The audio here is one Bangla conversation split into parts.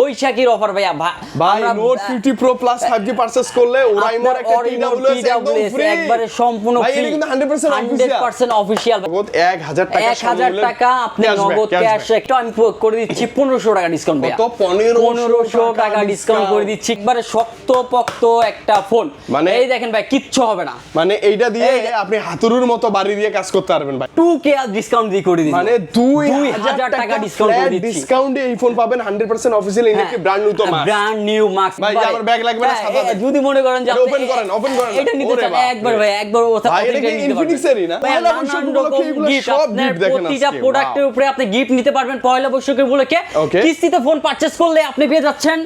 বৈশাখীর অফার ভাইয়া। ভাই note 50 pro plus 5G purchase করলে ওরাইমোর একটা TWS একদম ফ্রি, একবারে সম্পূর্ণ ফ্রি। ভাই এটা কিন্তু 100% অফিশিয়াল। 1000 টাকা আপনি নগদ ক্যাশ একটু আমি করে দিচ্ছি 1500 টাকা ডিসকাউন্ট ভাইয়া। তো 1500 টাকা ডিসকাউন্ট করে দিচ্ছি। একবারে শক্তপোক্ত একটা ফোন, মানে এই দেখেন ভাই কিচ্ছু হবে না, মানে এইটা দিয়ে আপনি হাতুড়ুর মতো বাড়ি দিয়ে কাজ করতে পারবেন ভাই। 2k ডিসকাউন্ট দিয়ে করে দিচ্ছি, মানে 2000 টাকা ডিসকাউন্ট করে দিচ্ছি। ডিসকাউন্টে এই ফোন পাবেন 100% অফিশিয়াল ইন্ডিয়াকে ব্র্যান্ড নিউ তো মাস্ক, ব্র্যান্ড নিউ মাস্ক। ভাই আমার ব্যাগ লাগবে না সাদা, যদি মনে করেন যে ওপেন করেন এটা নিতে চান একবার ভাই, একবার ভাই এটা কি ইনফিনিক্সেরই না? পয়লা বৈশাখ উপলক্ষে এগুলো সব গিফট দেখেন আজকে, প্রতিটা প্রোডাক্টের উপরে আপনি গিফট নিতে পারবেন পয়লা বৈশাখের উপলক্ষে। কিস্তিতে ফোন পারচেজ করলে আপনি পেয়ে যাচ্ছেন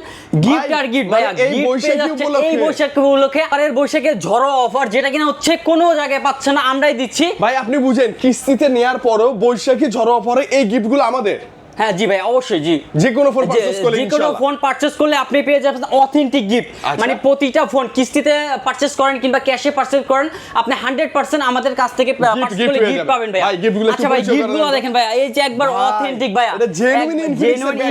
গিফট আর গিফট ভাই, এই বৈশাখী উপলক্ষে, এই বৈশাখী উপলক্ষে আর এর বৈশাখে ঝড়ো অফার যেটা কিনা হচ্ছে কোনো জায়গায় পাচ্ছে না, আমরাই দিচ্ছি ভাই। আপনি বুঝেন কিস্তিতে নেয়ার পরও বৈশাখী ঝড়ো অফারে এই গিফটগুলো আমাদের। হ্যাঁ জি ভাই অবশ্যই, জি যে কোনো ফোন পারচেজ করলে, যে কোনো ফোন পারচেজ করলে আপনি পেয়ে যাবেন অথেন্টিক গিফট। মানে প্রতিটা ফোন কিস্তিতে পারচেজ করেন কিংবা ক্যাশে পারচেজ করেন, আপনি 100% আমাদের কাছ থেকে পারচেজ করলে গিফট পাবেন ভাই। আচ্ছা ভাই গিফটগুলো দেখেন ভাই, এই যে একবার অথেন্টিক ভাই, এটা জেনুইন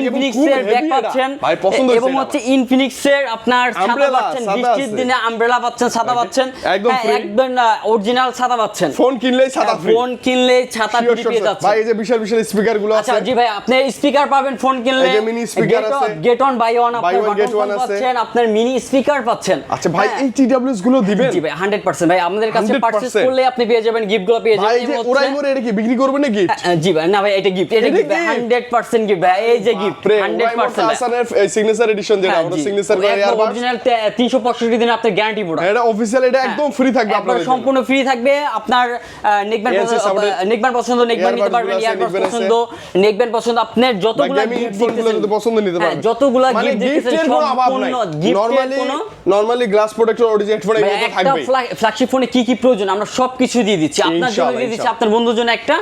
ইনফিনিক্সের ব্যাগ পাচ্ছেন ভাই, পছন্দ হয়েছে এবং হচ্ছে ইনফিনিক্সের আপনার ছাতা পাচ্ছেন, বৃষ্টির দিনে আমব্রেলা পাচ্ছেন, ছাতা পাচ্ছেন, একদম অরিজিনাল ছাতা পাচ্ছেন। ফোন কিনলেই ছাতা ফ্রি, ফোন কিনলেই ছাতা ফ্রি পেয়ে যাচ্ছেন ভাই। এই যে বিশাল বিশাল স্পিকার গুলো আছে। আচ্ছা জি ভাই, আপনি স্পিকার পাবেন ফোন কিনলে, এই যে মিনি স্পিকার আছে, গেট অন বাই ওয়ান আপনি গেট ওয়ান পাচ্ছেন, আপনার মিনি স্পিকার পাচ্ছেন। আচ্ছা ভাই এই TWS গুলো দিবেন? জি ভাই 100% ভাই, আমাদের কাছে পারচেজ করলে আপনি পেয়ে যাবেন গিফট গুলো পেয়ে যাবেন। ভাই যে ওরাইমোর এটা কি বিক্রি করবেন না গিফট? জি ভাই না ভাই এটা গিফট, এটা গিফট 100% গিফট ভাই, এই যে গিফট 100% আসানের সিগনেচার এডিশন যেটা আমরা সিগনেচার করে এয়ারবাস অরিজিনাল 365 দিন আপনার গ্যারান্টি প্রোডাক্ট, এটা অফিশিয়াল, এটা একদম ফ্রি থাকবে আপনাদের, সম্পূর্ণ ফ্রি থাকবে। আপনার নেকব্যান্ড পছন্দ নেকব্যান্ড নিতে পারবেন, এয়ারবাস পছন্দ নেকব্যান্ড পছন্দ, আপনার যতগুলা গিফট দেখতেছেন যদি পছন্দ নিতে পারবেন, যতগুলা মানে গিফট দেখতেছেন গিফটের কোনো অভাব নাই। নরমালি গ্লাস প্রোটেক্টর অরিজিনাল ফোনে এগুলো থাকবে। ফ্ল্যাগশিপ ফোনে কি কি প্রয়োজন আমরা সবকিছু দিয়ে দিচ্ছি, আপনার জন্য দিয়ে দিচ্ছি, আপনার বন্ধুর জন্য একটা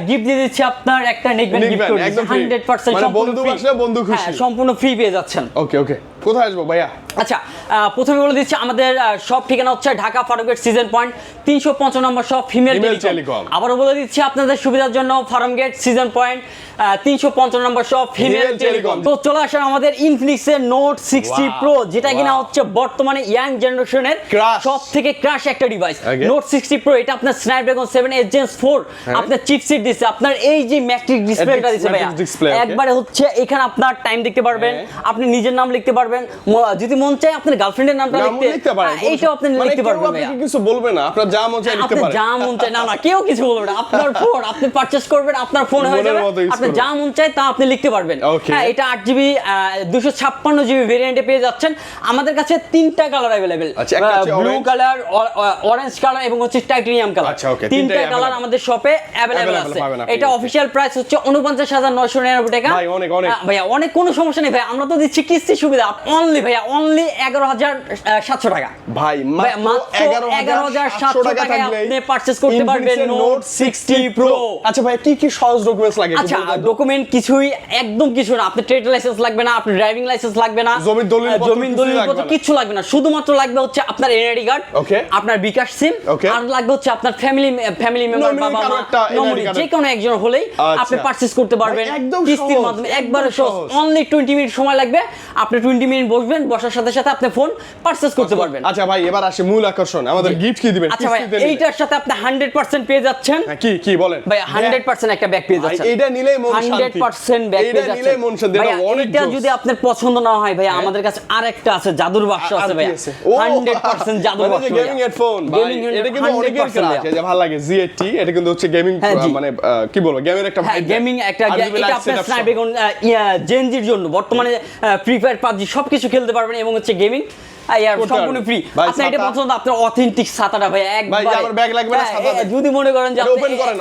গিফট দিয়ে দিচ্ছি, আপনার একটা নেকব্যান্ড গিফট করে দিচ্ছি 100%, মানে বন্ধু আসলে বন্ধু খুশি, সম্পূর্ণ ফ্রি পেয়ে যাচ্ছেন। ওকে ওকে, কোথায় আসবো ভাইয়া? আচ্ছা প্রথমে বলে দিচ্ছি আমাদের সব ঠিকানা হচ্ছে ঢাকা ফার্মগেট সিজন পয়েন্ট 355 নম্বর শপ ফিমেল টেলিকম। আবারও বলে দিচ্ছি আপনাদের সুবিধার জন্য ফার্মগেট সিজন পয়েন্ট 355 নম্বর শপ ফিমেল টেলিকম। তো চলে আসেন আমাদের ইনফিনিক্সের নোট 60 প্রো, যেটা কিনা হচ্ছে বর্তমানে ইয়াং জেনারেশনের সব থেকে ক্রাশ একটা ডিভাইস। নোট 60 প্রো এটা আপনার স্ন্যাপড্রাগন 7 Gen 4 আপনার চিপসেট দিচ্ছে, আপনার এই যে ম্যাট্রিক ডিসপ্লেটা দিচ্ছে ভাইয়া, একবারে হচ্ছে এখানে আপনার টাইম দেখতে পারবেন, আপনি নিজের নাম লিখতে পারবেন, যদি মন চায় আপনার গার্লফ্রেন্ডের নামটা লিখতে পারেন, এইটাও আপনি লিখতে পারবেন ভাইয়া। আপনি কিছু বলবেন না, আপনার যা মন চায় লিখতে পারেন, আপনি যা মন চায় না কেউ কিছু বলবে না, আপনার ফোন আপনি পারচেজ করবেন, আপনার ফোন হয়ে যাবে, আপনি যা মন চায় তা আপনি লিখতে পারবেন। হ্যাঁ এটা 8GB 256GB ভেরিয়েন্টে পেয়ে যাচ্ছেন। আমাদের কাছে তিনটা colour available, blue colour, orange colour এবং হচ্ছে টাইটেনিয়াম কালার, তিনটা কালার আমাদের শপে अवेलेबल আছে। এটা অফিশিয়াল প্রাইস হচ্ছে 49,999 টাকা। ভাই অনেক অনেক ভাইয়া অনেক, কোনো সমস্যা নেই ভাই, আমরা তো দিচ্ছি কিস্তি সুবিধা অনলি ভাইয়া, অনলি 11,700 টাকা ভাই, মাত্র 11,700 টাকায় আপনি পারচেজ করতে পারবেন নোট 60 প্রো। আচ্ছা ভাই কি কি সহজ ডকুমেন্টস লাগে? আচ্ছা ডকুমেন্ট কিছুই একদম কিছু না, আপনি ট্রেড লাইসেন্স লাগবে না, আপনার ড্রাইভিং লাইসেন্স লাগবে না, জমির দলিলপত্র কিছু লাগবে না, শুধুমাত্র লাগবে হচ্ছে আপনার এনআইডি কার্ড, আপনার বিকাশ সিম, আর লাগবে হচ্ছে আপনার ফ্যামিলি মেম্বার, বাবা মা, নমিনি যে কোনো একজন হলেই আপনি পারচেজ করতে পারবেন কিস্তির মাধ্যমে, একবারে সহজ। অনলি 20 মিনিট সময় লাগবে, আপনি 20 মিনিট বসবেন, বসার সাথে সাথে আপনি ফোন পারচেজ করতে পারবেন। আচ্ছা ভাই এবার আসে মূল আকর্ষণ, আমাদের গিফট কি দিবেন? আচ্ছা ভাই এইটার সাথে আপনি 100% পেয়ে যাচ্ছেন। কি কি বলেন ভাই? 100% একটা ব্যাগ পেয়ে যাচ্ছেন, এইটা নিলেই মন শান্তি, 100% ব্যাগ পেয়ে যাচ্ছেন। নিলেই মন শান্তি, এটা অনেক এটা যদি আপনার পছন্দ না হয় ভাই, আমাদের কাছে আরেকটা আছে, জাদুর বাক্স আছে ভাই, 100% জাদুর বাক্স, গেমিং হেডফোন ভাই, এটা কিন্তু অনেকের ক্রাশ, এই যে ভালো লাগে GT, এটা কিন্তু হচ্ছে গেমিং, মানে কি বলবো গেমের একটা ভাই, গেমিং একটা, এটা আপনার স্ন্যাপড্রাগন জেনজির জন্য বর্তমানে ফ্রি ফায়ার পাবজি সবকিছু খেলতে পারবেন এবং হচ্ছে গেমিং সম্পূর্ণ ফ্রি। আপনি এটা পছন্দ, আপনার অথেন্টিক ছাতাটা ভাই, একবার ভাই আমার ব্যাগ লাগবে না, ছাতা যদি মনে করেন যে ওপেন করেন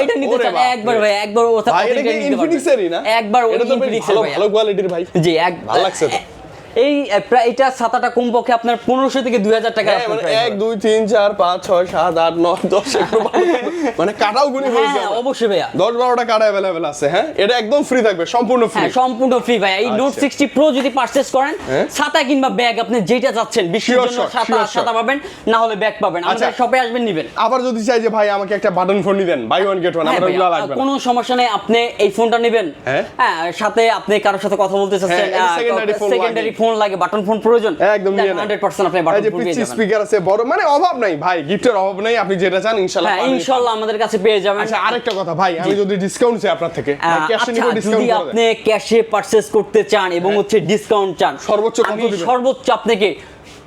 এটা নিতে চান, একবার ভাই একবার ভাই এটা কি ইনফিনিক্সেরই না? একবার এটা তো ইনফিনিক্সের ভালো কোয়ালিটির ভাই, জি ভালো লাগছে তো। এই প্রায় এটা ছাতাটা কমপক্ষে আপনার 1500 থেকে 2000 টাকা মানে 1 2 3 4 5 6 7 8 9 10 মানে কাটাও গুনি হয়েছে। হ্যাঁ অবশ্যই ভাইয়া 10-12টা কাটা अवेलेबल আছে। হ্যাঁ এটা একদম ফ্রি থাকবে, সম্পূর্ণ ফ্রি। হ্যাঁ সম্পূর্ণ ফ্রি ভাইয়া। এই নোট 60 প্রো যদি পারচেজ করেন, ছাতা কিংবা ব্যাগ আপনি যেটা চাচ্ছেন বৃষ্টির জন্য ছাতা পাবেন, না হলে ব্যাগ পাবেন। আমাদের শপে আসবেন নেবেন। আবার যদি চাই যে ভাই আমাকে একটা বাটন ফোন দিবেন, বাই ওয়ান গেট ওয়ান, আমার ওগুলো লাগবে না, কোনো সমস্যা নেই। আপনি এই ফোনটা নেবেন, হ্যাঁ সাথে আপনি কারোর সাথে কথা বলতে চাচ্ছেন, সেকেন্ডারি ফোন লাগে, বাটন ফোন প্রয়োজন, একদম নিয়ে নেন। 100% আপনি বাটন ফোন পেয়ে যাবেন। স্পিকার আছে বড়, মানে অভাব নাই ভাই, গিফটের অভাব নাই। আপনি যেটা চান ইনশাআল্লাহ পাবেন। ইনশাআল্লাহ আমাদের কাছে পেয়ে যাবেন। আচ্ছা আরেকটা কথা ভাই, আমি যদি ডিসকাউন্ট চাই আপনার থেকে, ক্যাশে নিব, ডিসকাউন্ট যদি আপনি ক্যাশে পারচেজ করতে চান এবং হচ্ছে ডিসকাউন্ট চান, সর্বোচ্চ কত দিবেন? সর্বোচ্চ আপনাকে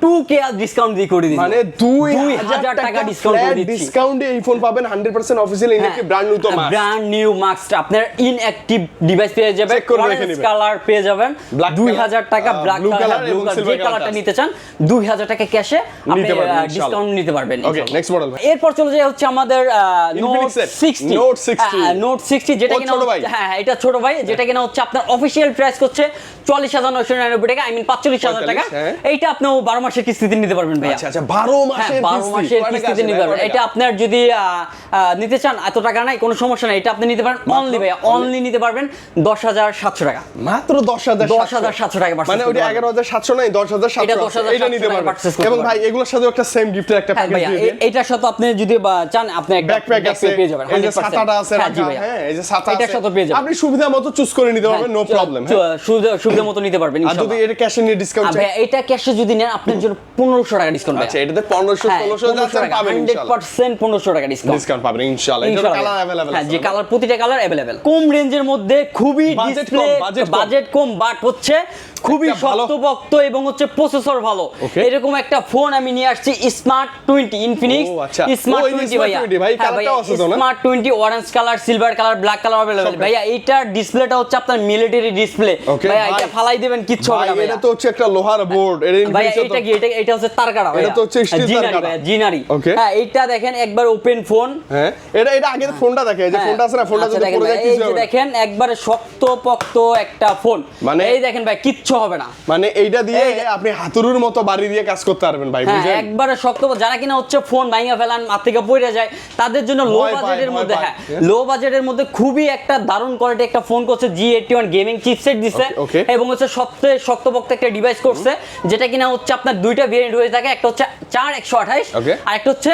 2k ডিসকাউন্ট দিয়ে করে দিই, মানে 2000 টাকা ডিসকাউন্ট করে দিচ্ছি। ডিসকাউন্টে এই ফোন পাবেন 100% অফিশিয়াল ইনঅ্যাক্টিভ ব্র্যান্ড নিউ তো মাস্ক, ব্র্যান্ড নিউ মাস্কটা আপনার ইনঅ্যাক্টিভ ডিভাইস পেয়ে যাবেন, অরেঞ্জ কালার পেয়ে যাবেন 2000 টাকা, ব্ল্যাক কালার, ব্লু কালার, যে কালারটা নিতে চান 2000 টাকা ক্যাশে আপনি ডিসকাউন্ট নিতে পারবেন। ওকে নেক্সট মডেল ভাই। এরপর চলে যায় হচ্ছে আমাদের নোট 60 যেটা কিনা হ্যাঁ এটা ছোট ভাই, যেটা কিনা হচ্ছে আপনার অফিশিয়াল প্রাইস হচ্ছে 40999 টাকা, আই মিন 45000 টাকা। এইটা আপনি 12 মাসের কিস্তিতে নিতে পারবেন ভাই। আচ্ছা আচ্ছা 12 মাসের কিস্তিতে নিতে পারবেন। এটা আপনার যদি নিতে চান, এত টাকা নাই কোনো সমস্যা নাই, এটা আপনি নিতে পারেন অনলি ভাই, অনলি নিতে পারবেন 10700 টাকা, মাত্র 10700 টাকা। মানে ওটা 11700 নাই, 10700 এটা নিতে পারবেন। এবং ভাই এগুলোর সাথে একটা সেম গিফটের একটা প্যাকেজ দিয়ে দিন। এটার সাথে আপনি যদি চান আপনি একটা ব্যাকপ্যাক আছে, পেয়ে যাবেন, এই যে ছাতাটা আছে রাখা, হ্যাঁ এই যে ছাতা আছে, এটার সাথে পেয়ে যাবেন। আপনি সুবিধা মতো চুজ করে নিতে পারবেন, নো প্রবলেম। সুবিধা মতো নিতে পারবেন আর যদি এটা ক্যাশে নিয়ে ডিসকাউন্ট চাই, ভাই এটা ক্যাশে যদি নেন আপনার জন্য 1500 টাকা ডিসকাউন্ট। আচ্ছা এটাতে 1500-1600 যাচ্ছেন পাবেন ইনশাআল্লাহ, 100% 1500 টাকা ডিসকাউন্ট পাবেন ইনশাআল্লাহ। এটা কালার अवेलेबल আছে, যে কালার, প্রতিটা কালার अवेलेबल। কম রেঞ্জের মধ্যে খুবই ডিসপ্লে বাজেট কম, বাট হচ্ছে খুবই শক্তপোক্ত এবং হচ্ছে প্রসেসর ভালো, এরকম একটা ফোন আমি নিয়ে আসছি, স্মার্ট 20 ইনফিনিক্স স্মার্ট 20 ভাই। কালারটাও আছে তো না? Smart 20 orange colour, silver colour, black colour available ভাইয়া। এইটার ডিসপ্লেটা হচ্ছে আপনার মিলিটারি ডিসপ্লে ভাইয়া, এটা ফালাই দিবেন কিচ্ছু হবে না ভাই। এটা তো হচ্ছে একটা লোহার বোর্ড, এটা ভাইয়া এটা কি, এটা হচ্ছে তার কাটা ভাইয়া, এটা তো হচ্ছে স্টিল তার কাটা, জিনারি। হ্যাঁ এটা দেখেন একবার ওপেন ফোন, হ্যাঁ এটা আগে ফোনটা দেখে, এই যে ফোনটা আছে না, ফোনটা যদি পড়ে যায় কিছু হবে না। দেখেন একবারে শক্তপোক্ত একটা ফোন, মানে এই দেখেন ভাই কিচ্ছু হবে না, মানে এইটা দিয়ে আপনি হাতুড়ির মতো বাড়ি দিয়ে কাজ করতে পারবেন ভাই, বুঝছেন? একবারে শক্ত। যারা কিনা হচ্ছে ফোন ভাঙা ফেলান, হাত থেকে পড়ে যায়, তাদের জন্য লো বাজেটের মধ্যে, লো বাজেটের মধ্যে খুবই একটা দারুণ কোয়ালিটি একটা ফোন করছে, G81 গেমিং চিপসেট দিছে এবং হচ্ছে সবচেয়ে শক্তপোক্ত একটা ডিভাইস করছে, যেটা কিনা হচ্ছে আপনার দুইটা ভেরিয়েন্ট হয়ে থাকে, একটা হচ্ছে 4128 আর একটা হচ্ছে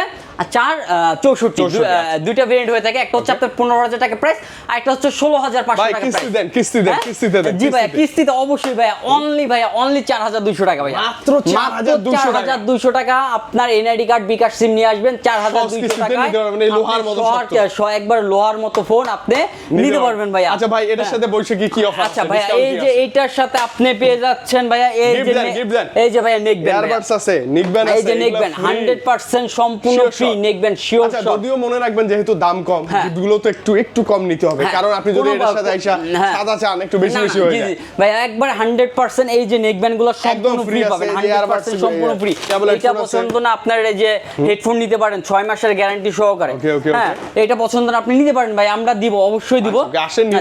464, দুইটা ভেরিয়েন্ট হয়ে থাকে। একটা হচ্ছে আপনার 15000 টাকা প্রাইস, আর একটা হচ্ছে 16500 টাকা প্রাইস। কিস্তিতে দেন। জি ভাইয়া কিস্তিতে অবশ্যই ভাইয়া, অনলি 4200 টাকা ভাইয়া, মাত্র 4200 টাকা। আপনার এনআইডি কার্ড, বিকাশ সিম নিয়ে আসবেন, 4200 টাকা এই লোহার মতো একবার লোহার মতো ফোন আপনি নিতে পারবেন ভাইয়া। আচ্ছা ভাই এটার সাথে বৈশাখী কি অফার আছে? আচ্ছা ভাইয়া এই যে এইটার সাথে আপনি পেয়ে যাচ্ছেন ভাইয়া, এই যে ভাইয়া নেকবেন, এয়ারবাডস আছে, নেকবেন আছে, এই যে নেকবেন 100% সম্পূর্ণ ফ্রি নেকবেন শিওর। আচ্ছা যদিও মনে রাখবেন যেহেতু দাম কম, গিফটগুলো তো একটু কম নিতে হবে, কারণ আপনি যদি এটার সাথে আইসা সাদা চান একটু বেশি হয়ে যায় ভাইয়া। একবার 100% এই যে নেকবেনগুলো সম্পূর্ণ ফ্রি পাবেন, 100% সম্পূর্ণ ফ্রি। এটা পছন্দ না আপনার, এই যে হেডফোন নিতে পারেন 6 মাসের গ্যারান্টি সহকারে, হ্যাঁ এটা পছন্দ না আপনি নিতে পারেন ভাই, আমরা দিব, অবশ্যই দিব।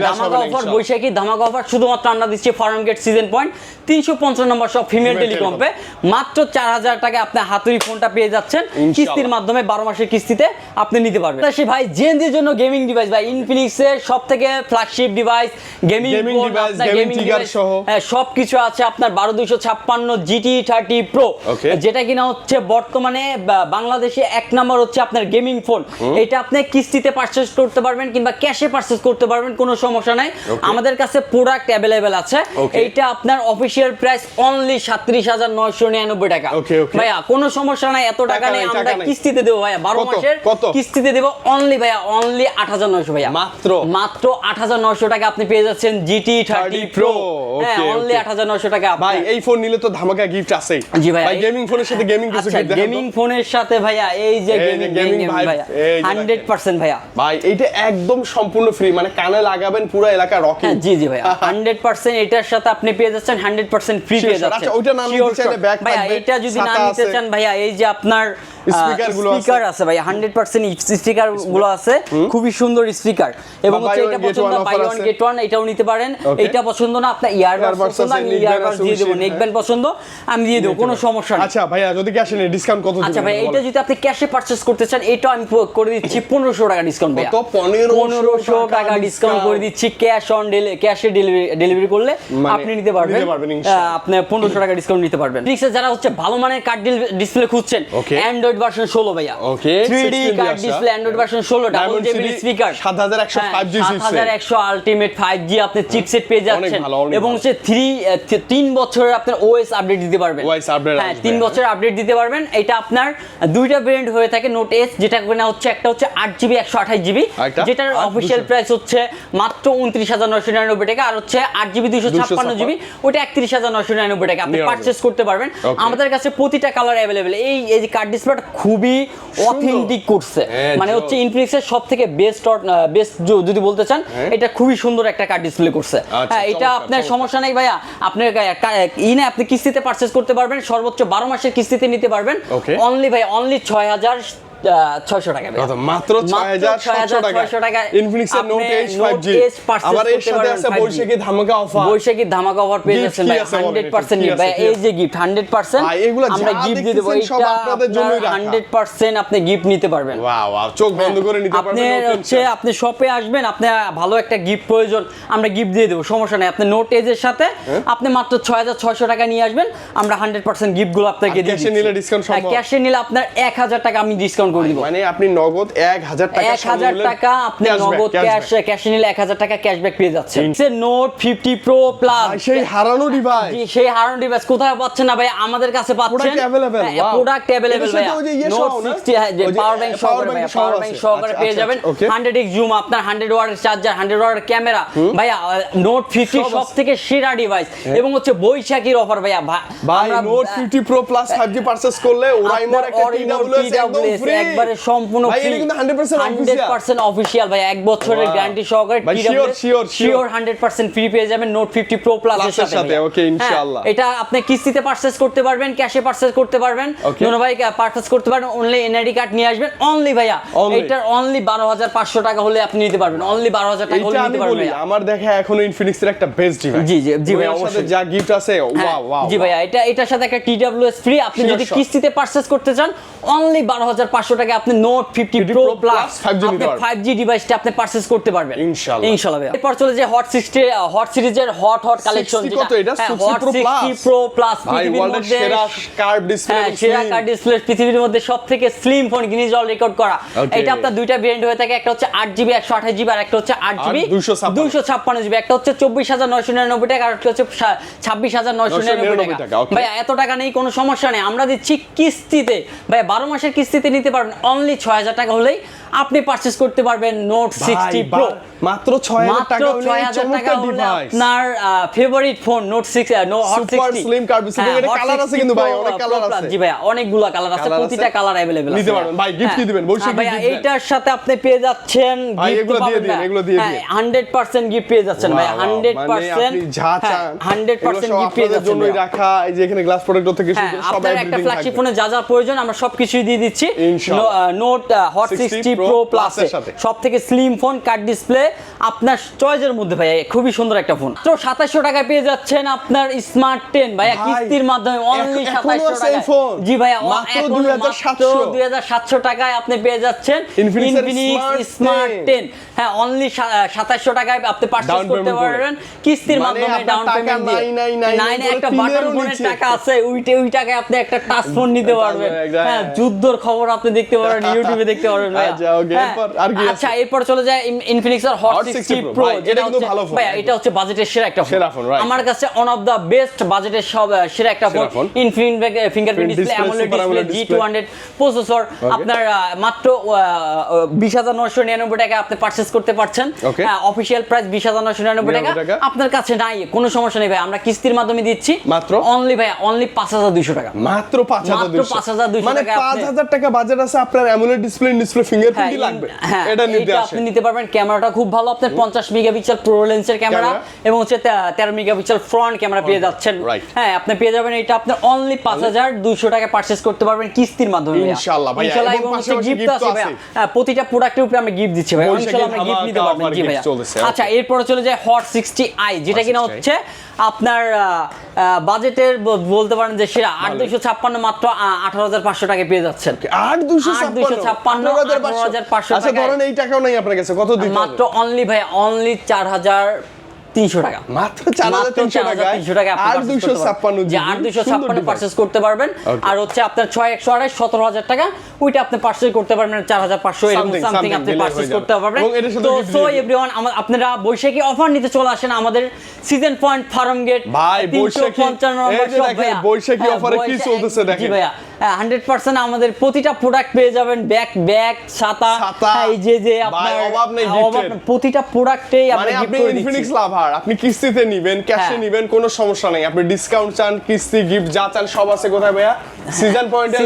ধামাকা অফার, বৈশাখী ধামাকা অফার শুধুমাত্র আমরা দিচ্ছি ফার্মগেট সিজন পয়েন্ট 355 নম্বর শপ ফিমেল টেলিকমে, মাত্র 4000 টাকা আপনি হাতুড়ি ফোনটা পেয়ে যাচ্ছেন কিস্তির মাধ্যমে, 12 মাসের কিস্তিতে আপনি নিতে পারবেন। ভাই জেনজির জন্য গেমিং ডিভাইস ভাই, ইনফিনিক্সের সবথেকে ফ্ল্যাগশিপ ডিভাইস, গেমিং ডিভাইস সহ সবকিছু আছে আপনার 12256 GT 30 Pro, যেটা কিনা হচ্ছে বর্তমানে বাংলাদেশে 1 নাম্বার হচ্ছে আপনার গেমিং ফোন। এটা আপনি কিস্তিতে পারচেজ করতে পারবেন কিংবা ক্যাশে পারচেজ করতে পারবেন, কোনো সমস্যা নাই। আমাদের কাছে প্রোডাক্ট अवेलेबल আছে। এইটা আপনার অফিশিয়াল প্রাইস অনলি 37999 টাকা ভাইয়া, কোনো সমস্যা নাই, এত টাকা নেই, আমরা কিস্তিতে দেব ভাইয়া, 12 মাসের কিস্তিতে দেব অনলি ভাইয়া, অনলি 8900 ভাইয়া, মাত্র 8900 টাকা আপনি পেয়ে যাচ্ছেন GT 30 Pro, হ্যাঁ অনলি 8900 টাকা। ভাই এই ফোন নিলে তো ধামাকা গিফট আছে। জি ভাই গেমিং ফোনের সাথে গেমিং কিছু গিফট দেন, গেমিং ফোনের সাথে ভাইয়া এই যে গেমিং ভাইয়া 100% ভাইয়া, ভাই এইটা একদম সম্পূর্ণ ফ্রি, মানে কানে লাগাবেন পুরো এলাকা রকিং। জি ভাইয়া 100% এটার সাথে আপনি পেয়ে যাচ্ছেন 100% ফ্রি পেয়ে যাচ্ছেন। আচ্ছা ওইটা নাম নিতে চাইলে ব্যাক ভাইয়া এটা যদি না নিতে চান ভাইয়া, এই যে আপনার স্পিকার স্পিকার আছে ভাই 100% স্পিকার গুলো আছে, খুবই সুন্দর স্পিকার। এবং হচ্ছে এটা পছন্দ বাই ওয়ান গেট ওয়ান, এটাও নিতে পারেন। এটা পছন্দ না আপনার ইয়ারবাডস পছন্দ, আমি ইয়ারবাডস দিয়ে দেব, নেকব্যান্ড পছন্দ আমি দিয়ে দেব, কোনো সমস্যা নেই। আচ্ছা ভাইয়া যদি ক্যাশে নেই ডিসকাউন্ট কত দিবেন? আচ্ছা ভাই এটা যদি আপনি ক্যাশে পারচেজ করতে চান, এটা আমি করে দিচ্ছি 1500 টাকা ডিসকাউন্ট ভাই। কত? 1500 টাকা ডিসকাউন্ট করে দিচ্ছি। ক্যাশে ডেলিভারি করলে আপনি নিতে পারবেন আপনি 1500 টাকা ডিসকাউন্ট নিতে পারবেন। ফিক্সে যারা হচ্ছে ভালো মানের কার্ড ডিসপ্লে খুঁজছেন, অ্যান্ড্রয়েড ভার্সন 16 ভাইয়া, 3D card display Android version 16, double JB speaker, 7100 5G chipset, 7100 ultimate 5G আপনি চিপসেট পেয়ে যাচ্ছেন। এবং হচ্ছে 3 বছরের আপনার ওএস আপডেট দিতে পারবেন। হ্যাঁ 3 বছরের আপডেট দিতে পারবেন। এটা আপনার দুইটা ভেরিয়েন্ট হয়ে থাকে নোট এস, যেটা কিনা হচ্ছে একটা হচ্ছে 8GB 128GB, যেটার অফিশিয়াল প্রাইস হচ্ছে মাত্র 29999 টাকা, আর হচ্ছে 8GB 256GB ওটা 31999 টাকা আপনি পারচেজ করতে পারবেন। আমাদের কাছে প্রতিটা কালার अवेलेबल। এই যে কার্ড ডিসপ্লেটা খুবই অথেন্টিক করছে, মানে হচ্ছে ইনফিনিক্সের সবথেকে বেস্ট যদি বলতে চান, এটা খুবই সুন্দর একটা কার্ড ডিসপ্লে করছে। হ্যাঁ এটা আপনার সমস্যা নেই ভাইয়া, আপনার আপনি কিস্তিতে পারচেজ করতে পারবেন, সর্বোচ্চ 12 মাসের কিস্তিতে নিতে পারবেন। অনলি ভাই অনলি 6600 টাকা কত? মাত্র 6600 টাকা ইনফিনিক্স এর নোট এইচ 5G। আবার এর সাথে আছে বৈশাখী ধামাকা অফার। বৈশাখী ধামাকা অফার পেয়ে যাচ্ছেন ভাই 100% নিয়ে ভাই। এই যে গিফট 100% আমরা গিফট দিয়ে দেব, এটা আপনাদের জন্যই রাখা 100% আপনি গিফট নিতে পারবেন। ওয়াও ওয়াও, চোখ বন্ধ করে নিতে পারবেন। আপনি হচ্ছে আপনি শপে আসবেন, আপনি ভালো একটা গিফট প্রয়োজন, আমরা গিফট দিয়ে দেব, সমস্যা নাই। আপনি নোট এজের সাথে আপনি মাত্র 6600 টাকা নিয়ে আসবেন, আমরা 100% গিফট গুলো আপনাকে দিয়ে দিচ্ছি। ক্যাশে নিলে ডিসকাউন্ট সম্ভব? ক্যাশে নিলে আপনার 1000 টাকা আমি ডিসকাউন্ট করে দিব। মানে আপনি নগদ 1000 টাকা 1000 টাকা আপনি নগদ ক্যাশে নিলে 1000 টাকা ক্যাশব্যাক পেয়ে যাচ্ছেন। সে নোট 50 প্রো প্লাস, সেই হারানো ডিভাইস, সেই হারানো ডিভাইস কোথায় পাচ্ছেন না ভাই? আমাদের কাছে পাচ্ছেন। প্রোডাক্ট अवेलेबल ভাই। নোট 60 যে পাওয়ার ব্যাংক সহকারে পেয়ে যাবেন। 100x জুম, আপনার 100 ওয়াটের চার্জার, 100 ওয়াটের ক্যামেরা ভাইয়া। নোট 50 সবথেকে সেরা ডিভাইস। এবং হচ্ছে বৈশাখীর অফার ভাইয়া, ভাই note 50 pro plus 5G purchase করলে ওরাইমোর একটা TWS একবারে সম্পূর্ণ ফ্রি। এটা কিন্তু 100% অফিশিয়াল ভাই, 1 বছরের গ্যারান্টি সহকারে শিওর 100% ফ্রি পেয়ে যাবেন নোট 50 প্রো প্লাস এর সাথে। ওকে ইনশাআল্লাহ। এটা আপনি কিস্তিতে পারচেজ করতে পারবেন, ক্যাশে পারচেজ করতে পারবেন, দুনো ভাই পারচেজ করতে পারবেন। অনলি এনআইডি কার্ড নিয়ে আসবেন অনলি ভাইয়া। এটার অনলি 12500 টাকা হলে আপনি নিতে পারবেন, অনলি 12000 টাকা হলে নিতে পারবেন। আমার দেখা এখনো ইনফিনিক্স এর একটা বেস্ট ডিভাইস। জি ভাই, অবশ্যই যা গিফট আছে ওয়াও ওয়াও। জি ভাইয়া, এটার সাথে একটা TWS ফ্রি। আপনি যদি কিস্তিতে পারচেজ করতে চান অনলি 12500 টাকা আপনি নোট 50 প্রো প্লাস 5G ডিভাইসটা আপনি পারচেজ করতে পারবেন ইনশাআল্লাহ ভাই। এরপর চলে যে হট সিরিজের হট কালেকশন, যেটা হট 60 প্রো প্লাস পৃথিবীর মধ্যে সেরা কার্ড ডিসপ্লে, সেরা কার্ড ডিসপ্লে পৃথিবীর মধ্যে সবথেকে slim phone, Guinness world record করা। এটা আপনার দুইটা ভেরিয়েন্ট হয়ে থাকে, একটা হচ্ছে 8GB 128GB আর একটা হচ্ছে 8GB 256GB। একটা হচ্ছে 24999 টাকা আর একটা হচ্ছে 26999 টাকা। ভাই এত টাকা নেই, কোনো সমস্যা নেই, আমরা দিচ্ছি কিস্তিতে ভাই, 12 মাসের কিস্তিতে নিতে পারবেন। অনলি 6000 টাকা হলেই আপনি পারচেজ করতে পারবেন নোট 60 প্রো। মাত্র 6000 টাকা হলে চমৎকার ডিভাইস, আপনার favourite phone note 6 hot 60 super slim card display. এটা কালার আছে কিন্তু ভাই, অনেক কালার আছে। জি ভাই, অনেকগুলা কালার আছে, প্রতিটা কালার अवेलेबल আছে, নিতে পারবেন ভাই। গিফট কি দিবেন? বৈশাখী ভাই এইটার সাথে আপনি পেয়ে যাচ্ছেন গিফট। এগুলো দিয়ে দিন, এগুলো দিয়ে দিন। 100% গিফট পেয়ে যাচ্ছেন ভাই, 100%। আপনি যা চান 100% গিফট পেয়ে যাচ্ছেন জন্যই রাখা। এই যে এখানে গ্লাস প্রোডাক্ট থেকে শুরু করে সব আপনার একটা ফ্ল্যাগশিপ ফোনে যা যা প্রয়োজন আমরা সবকিছুই দিয়ে দিচ্ছি নোট হট 60 প্রো প্লাস এর সাথে। সবথেকে স্লিম ফোন, কার্ড ডিসপ্লে আপনার চয়েসের মধ্যে ভাই, খুবই সুন্দর একটা ফোন। তো 2700 টাকায় পেয়ে যাচ্ছেন আপনার স্মার্ট 10 ভাইয়া, কিস্তির মাধ্যমে অনলি 2700 টাকায়। জি ভাইয়া, মাত্র 2700 টাকায় আপনি পেয়ে যাচ্ছেন ইনফিনিক্স স্মার্ট 10। হ্যাঁ অনলি 2700 টাকায় আপনি পারচেজ করতে পারবেন কিস্তির মাধ্যমে, ডাউন পেমেন্ট দিয়ে। নাই একটা বাটন ফোনের টাকা আছে, ওই টাকায় আপনি একটা টাচ ফোন নিতে পারবেন। হ্যাঁ যুদ্ধর খবর আপনি দেখতে পারবেন, ইউটিউবে দেখতে পারবেন ভাইয়া। আচ্ছা এরপর চলে যায় ইনফিনিক্সের হট 60 প্রো, যেটা কিন্তু ভালো ফোন ভাই। এটা হচ্ছে বাজেটের সেরা একটা ফোন আমার কাছে, ওয়ান অফ দা বেস্ট বাজেটের সব সেরা একটা phone. Infinix fingerprint display, AMOLED display, G200 processor, আপনার মাত্র 20999 টাকা আপনি পারচেজ করতে পারছেন। অফিশিয়াল প্রাইস 20999 টাকা। আপনার কাছে নাই কোনো সমস্যা নেই ভাই, আমরা কিস্তির মাধ্যমে দিচ্ছি মাত্র অনলি ভাই অনলি 5200 টাকা। মাত্র 5200 টাকা, মানে 5000 টাকা বাজেট আছে আপনার অ্যামোলেড ডিসপ্লে, ফিঙ্গারপ্রিন্ট কোন কি লাগবে এটা নিতে আসেন, আপনি নিতে পারবেন। ক্যামেরাটা খুব ভালো, আপনার 50 মেগাপিক্সেল প্রো লেন্সের ক্যামেরা এবং হচ্ছে 13 মেগাপিক্সেল ফ্রন্ট ক্যামেরা পেয়ে যাচ্ছেন। হ্যাঁ, আপনি পেয়ে যাবেন এটা আপনার অনলি 5200 টাকা পারচেজ করতে পারবেন কিস্তির মাধ্যমে ইনশাআল্লাহ ভাই। এবং গিফট আছে ভাই, প্রতিটা প্রোডাক্টের উপরে আমরা গিফট দিচ্ছি ভাই, ইনশাআল্লাহ আমরা গিফট নিতে পারবেন। জি ভাই। আচ্ছা, এরপর চলে যায় হট 60i, যেটা কিনা হচ্ছে আপনার বাজেটের বলতে পারেন যে সেটা 8256 মাত্র 18500 টাকা পেয়ে যাচ্ছেন। 8256 18500 আচ্ছা ধরেন এই টাকাও নাই আপনার কাছে, কত দিতে মাত্র অনলি ভাই অনলি 4300 টাকা, মাত্র 4300 টাকা 8256 পারচেজ করতে পারবেন। আর হচ্ছে আপনার 6128 17000 টাকা ওইটা আপনি পারচেজ করতে পারবেন 4500 এরকম সামথিং আপনি পারচেজ করতে পারবেন। তো সো এভরিওয়ান, আপনারা বৈশাখী অফার নিতে চলে আসেন আমাদের সিজন পয়েন্ট ফার্ম গেট ভাই। বৈশাখী অফারে কি চলতেছে দেখেন। জি ভাইয়া, 100% আমাদের প্রতিটা প্রোডাক্ট পেয়ে যাবেন, ব্যাগ ছাতা, এই যে আপনার অভাব নেই গিফটের, প্রতিটা প্রোডাক্টেই আমরা গিফট করে দিচ্ছি। ইনফিনিক্স লাভার আপনি কিস্তিতে নেবেন, ক্যাশে নেবেন, কোনো সমস্যা নেই। আপনি ডিসকাউন্ট চান, কিস্তি, গিফট যা চান সব আছে। কোথায় ভাইয়া? সিজন পয়েন্টে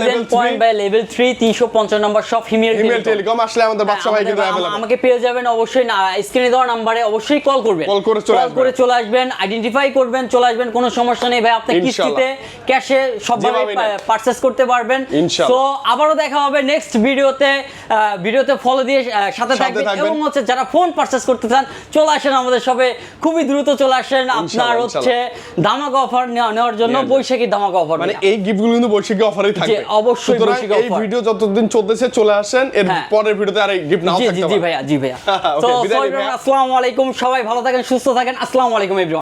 লেভেল 3 350 নম্বর শপ হিমেল টেলিকম। আসলে আমাদের বাচ্চা ভাই কিন্তু अवेलेबल, আমাকে পেয়ে যাবেন অবশ্যই। স্ক্রিনে দেওয়া নম্বরে অবশ্যই কল করবেন, কল করে চলে আসবেন, আইডেন্টিফাই করবেন, চলে আসবেন, কোনো সমস্যা নেই ভাই। আপনি কিস্তিতে, ক্যাশে সবভাবে পারচেজ করতে পারবেন। সো আবারও দেখা হবে নেক্সট ভিডিওতে ফলো দিয়ে সাথে থাকবেন। এবং হচ্ছে যারা ফোন পারচেজ করতে চান চলে আসেন আমাদের শপে, খুবই দ্রুত চলে আসেন। আপনার হচ্ছে ধামাকা অফার নেওয়ার জন্য, বৈশাখী ধামাকা অফার, মানে এই গিফটগুলো কিন্তু বৈশাখী অফারেই থাকবে। অবশ্যই বৈশাখী অফার। এই ভিডিও যতদিন চলতেছে চলে আসেন, এর পরের ভিডিওতে আর এই গিফট নাও থাকতে পারে। জি ভাইয়া। তো আসসালামু আলাইকুম, সবাই ভালো থাকেন, সুস্থ থাকেন। আসসালামু আলাইকুম এভরিওয়ান।